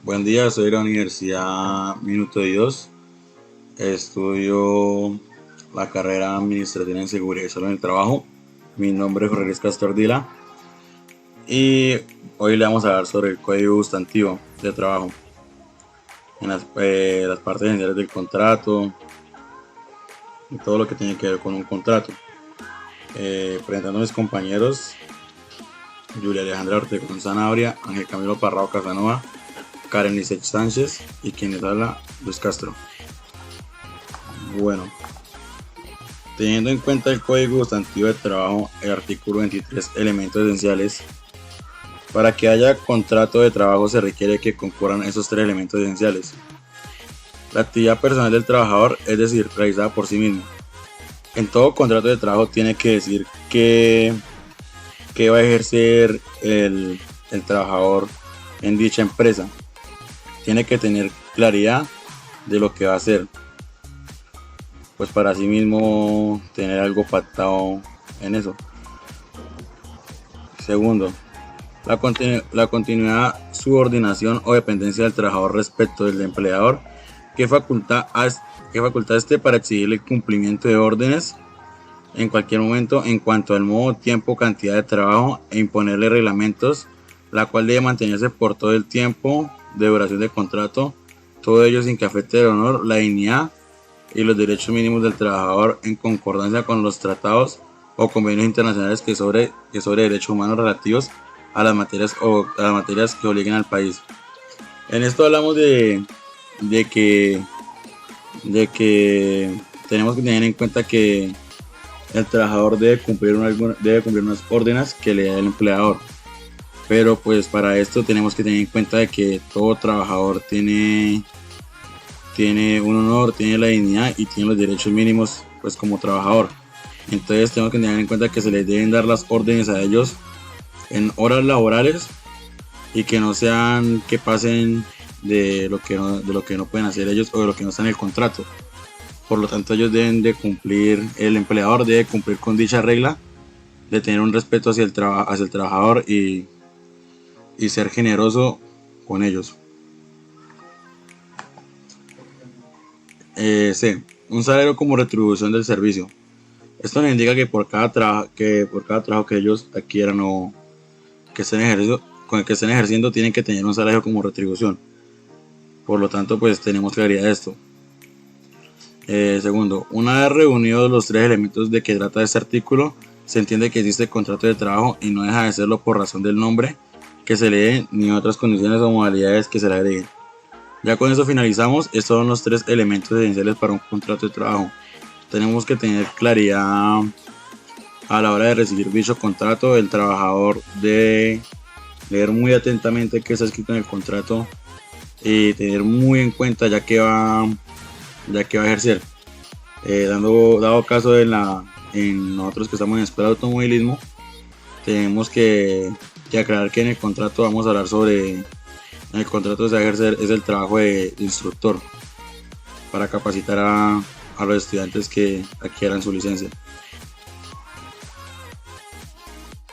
Buen día, soy de la Universidad Minuto de Dios. Estudio la carrera Administración en Seguridad y Salud en el Trabajo. Mi nombre es Jorge Luis Castor Dila y hoy le vamos a hablar sobre el código sustantivo de trabajo, en las partes generales del contrato y todo lo que tiene que ver con un contrato. Presentando a mis compañeros: Julia Alejandra Ortega Sanabria, Ángel Camilo Parrado Casanova, Karen Lisech Sánchez y quien les habla, Luis Castro. Bueno, teniendo en cuenta el Código Sustantivo de Trabajo, el artículo 23, elementos esenciales. Para que haya contrato de trabajo se requiere que concurran esos tres elementos esenciales. La actividad personal del trabajador, es decir, realizada por sí mismo. En todo contrato de trabajo tiene que decir que va a ejercer el trabajador en dicha empresa. Tiene que tener claridad de lo que va a hacer, pues para sí mismo tener algo pactado en eso. Segundo, la continuidad, subordinación o dependencia del trabajador respecto del empleador, que faculta este para exigirle el cumplimiento de órdenes en cualquier momento en cuanto al modo, tiempo, cantidad de trabajo, e imponerle reglamentos, la cual debe mantenerse por todo el tiempo de duración del contrato, todo ello sin que afecte el honor, la dignidad y los derechos mínimos del trabajador, en concordancia con los tratados o convenios internacionales que sobre derechos humanos relativos a las materias que obliguen al país. En esto hablamos de que tenemos que tener en cuenta que el trabajador debe cumplir unas órdenes que le da el empleador, pero pues para esto tenemos que tener en cuenta de que todo trabajador tiene un honor, tiene la dignidad y tiene los derechos mínimos, pues como trabajador. Entonces tenemos que tener en cuenta que se les deben dar las órdenes a ellos en horas laborales y que no sean que pasen de lo que no pueden hacer ellos o de lo que no está en el contrato. Por lo tanto, ellos deben de cumplir, el empleador debe cumplir con dicha regla, de tener un respeto hacia el trabajador y ser generoso con ellos. C. Un salario como retribución del servicio. Esto nos indica que por cada trabajo que ellos adquieran o que estén ejerciendo tienen que tener un salario como retribución. Por lo tanto, pues tenemos claridad de esto. Segundo, una vez reunidos los tres elementos de que trata este artículo, se entiende que existe contrato de trabajo y no deja de serlo por razón del nombre que se le dé ni otras condiciones o modalidades que se le agreguen. Ya con eso finalizamos. Estos son los tres elementos esenciales para un contrato de trabajo. Tenemos que tener claridad a la hora de recibir dicho contrato. El trabajador debe leer muy atentamente qué está escrito en el contrato y tener muy en cuenta ya que va a ejercer. Dado caso en nosotros que estamos en escuela de automovilismo, tenemos que aclarar que en el contrato vamos a hablar sobre, en el contrato se va a ejercer es el trabajo de instructor para capacitar a los estudiantes que adquieran su licencia.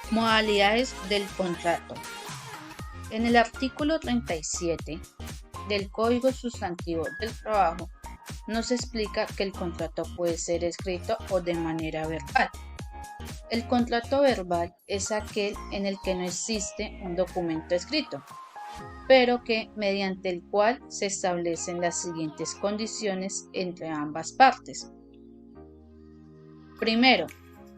Modalidades del contrato. En el artículo 37 del Código Sustantivo del Trabajo nos explica que el contrato puede ser escrito o de manera verbal. El contrato verbal es aquel en el que no existe un documento escrito, pero que mediante el cual se establecen las siguientes condiciones entre ambas partes. Primero,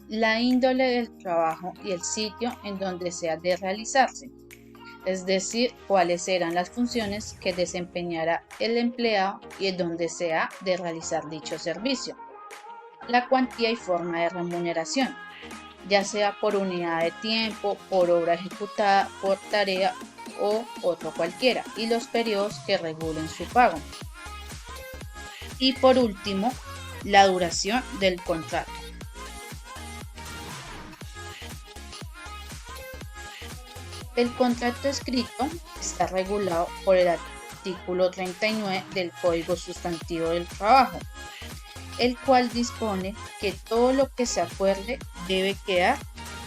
la índole del trabajo y el sitio en donde se ha de realizarse, es decir, cuáles serán las funciones que desempeñará el empleado y en donde se ha de realizar dicho servicio. La cuantía y forma de remuneración, ya sea por unidad de tiempo, por obra ejecutada, por tarea o otro cualquiera, y los periodos que regulen su pago. Y por último, la duración del contrato. El contrato escrito está regulado por el artículo 39 del Código Sustantivo del Trabajo, el cual dispone que todo lo que se acuerde debe quedar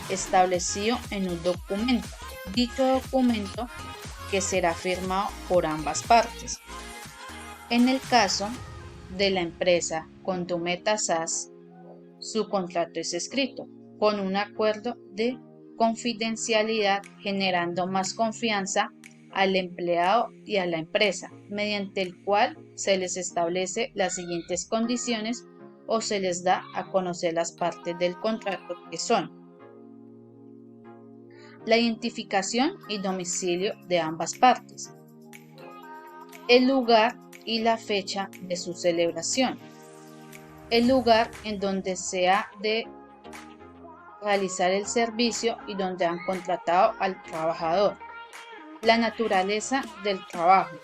establecido en un documento. Dicho documento que será firmado por ambas partes. En el caso de la empresa Condumeta SAS, su contrato es escrito con un acuerdo de confidencialidad, generando más confianza al empleado y a la empresa, mediante el cual se les establece las siguientes condiciones o se les da a conocer las partes del contrato, que son la identificación y domicilio de ambas partes, el lugar y la fecha de su celebración, el lugar en donde se ha de realizar el servicio y donde han contratado al trabajador, la naturaleza del trabajo,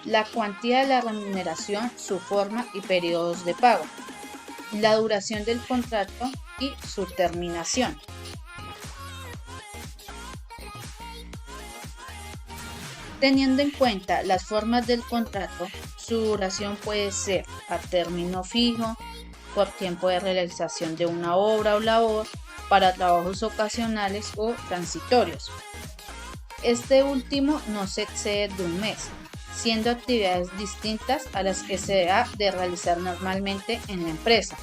la cuantía de la remuneración, su forma y periodos de pago, la duración del contrato y su terminación. Teniendo en cuenta las formas del contrato, su duración puede ser a término fijo, por tiempo de realización de una obra o labor, para trabajos ocasionales o transitorios. Este último no se excede de un mes, siendo actividades distintas a las que se ha de realizar normalmente en la empresa.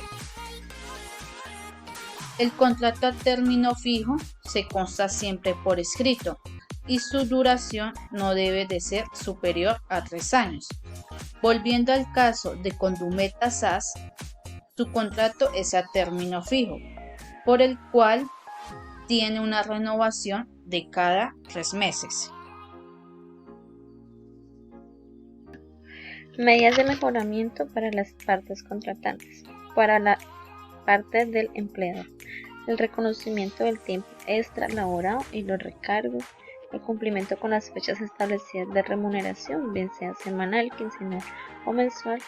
El contrato a término fijo se consta siempre por escrito y su duración no debe de ser superior a 3 años. Volviendo al caso de Condumeta SAS, su contrato es a término fijo, por el cual tiene una renovación de cada 3 meses. Medidas de mejoramiento para las partes contratantes. Para la parte del empleador, el reconocimiento del tiempo extra laborado y los recargos, el cumplimiento con las fechas establecidas de remuneración, bien sea semanal, quincenal o mensual,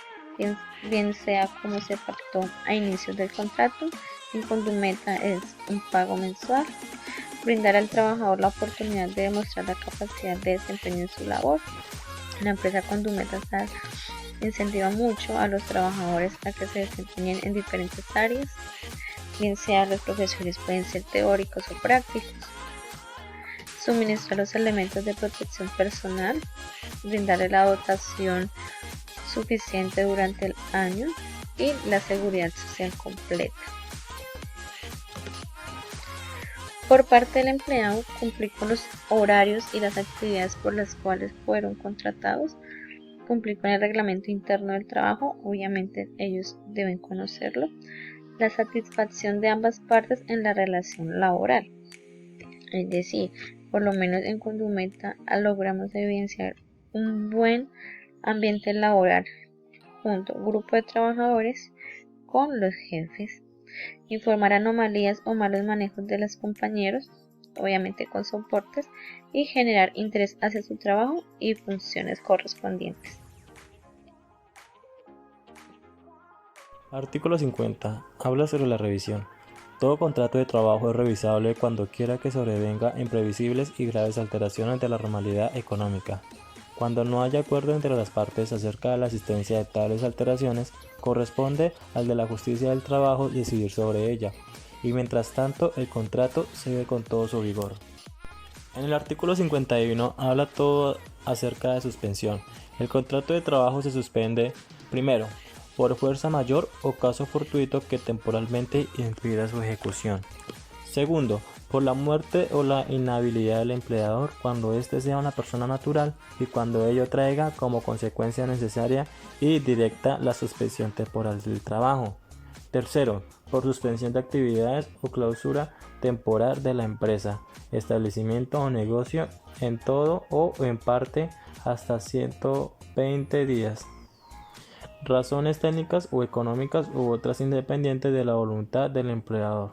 bien sea como se pactó a inicios del contrato. En Condumeta es un pago mensual. Brindar al trabajador la oportunidad de demostrar la capacidad de desempeño en su labor. La empresa Condumeta SAS incentiva mucho a los trabajadores a que se desempeñen en diferentes áreas, bien sea los profesores pueden ser teóricos o prácticos. Suministrar los elementos de protección personal, brindarle la dotación suficiente durante el año y la seguridad social completa. Por parte del empleado, cumplir con los horarios y las actividades por las cuales fueron contratados, cumplir con el reglamento interno del trabajo, obviamente ellos deben conocerlo, la satisfacción de ambas partes en la relación laboral, es decir, por lo menos en Condumeta logramos evidenciar un buen ambiente laboral junto al grupo de trabajadores con los jefes, informar anomalías o malos manejos de los compañeros, obviamente con soportes, y generar interés hacia su trabajo y funciones correspondientes. Artículo 50. Habla sobre la revisión. Todo contrato de trabajo es revisable cuando quiera que sobrevenga imprevisibles y graves alteraciones de la normalidad económica. Cuando no haya acuerdo entre las partes acerca de la existencia de tales alteraciones, corresponde al de la justicia del trabajo decidir sobre ella, y mientras tanto el contrato sigue con todo su vigor. En el artículo 51 habla todo acerca de suspensión. El contrato de trabajo se suspende, primero, por fuerza mayor o caso fortuito que temporalmente impida su ejecución. Segundo, por la muerte o la inhabilidad del empleador cuando éste sea una persona natural y cuando ello traiga como consecuencia necesaria y directa la suspensión temporal del trabajo. Tercero, por suspensión de actividades o clausura temporal de la empresa, establecimiento o negocio en todo o en parte hasta 120 días. Razones técnicas o económicas u otras independientes de la voluntad del empleador.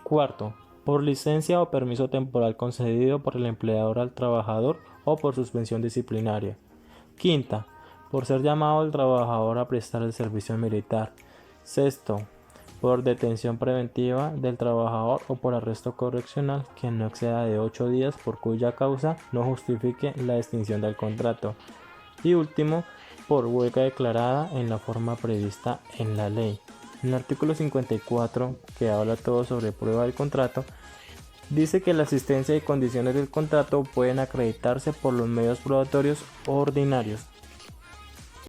Cuarto, por licencia o permiso temporal concedido por el empleador al trabajador o por suspensión disciplinaria. Quinta, por ser llamado el trabajador a prestar el servicio militar. Sexto, por detención preventiva del trabajador o por arresto correccional que no exceda de 8 días por cuya causa no justifique la extinción del contrato. Y último, por huelga declarada en la forma prevista en la ley. En el artículo 54, que habla todo sobre prueba del contrato, Dice que la existencia y condiciones del contrato pueden acreditarse por los medios probatorios ordinarios.